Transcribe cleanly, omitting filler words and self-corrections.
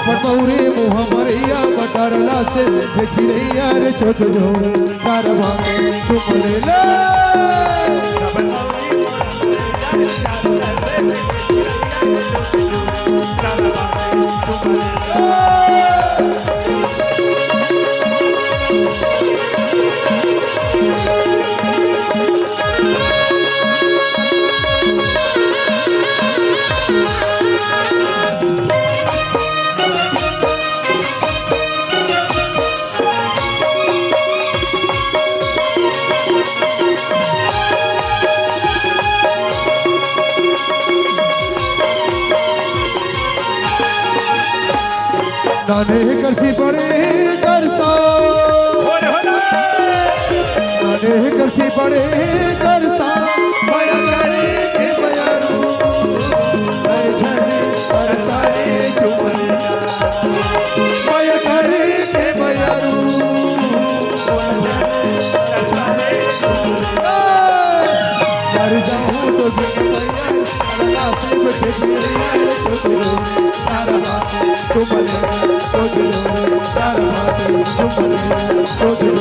अपन मौरी मुँह मरिया बटरला से देखी रही यार छोट जोड़ तारा बाटे चुम ले ले नाने करसी बड़े करता नाने करसी बड़े करता माया करे के बयारू अरे झने करता रे चुमलिया माया करे के बयारू कर जाऊं तो दिन मैया अल्लाह से बैठे तारा बाटे चुमलिया तो दिलो तारा बाटे चुमलिया तो दिलो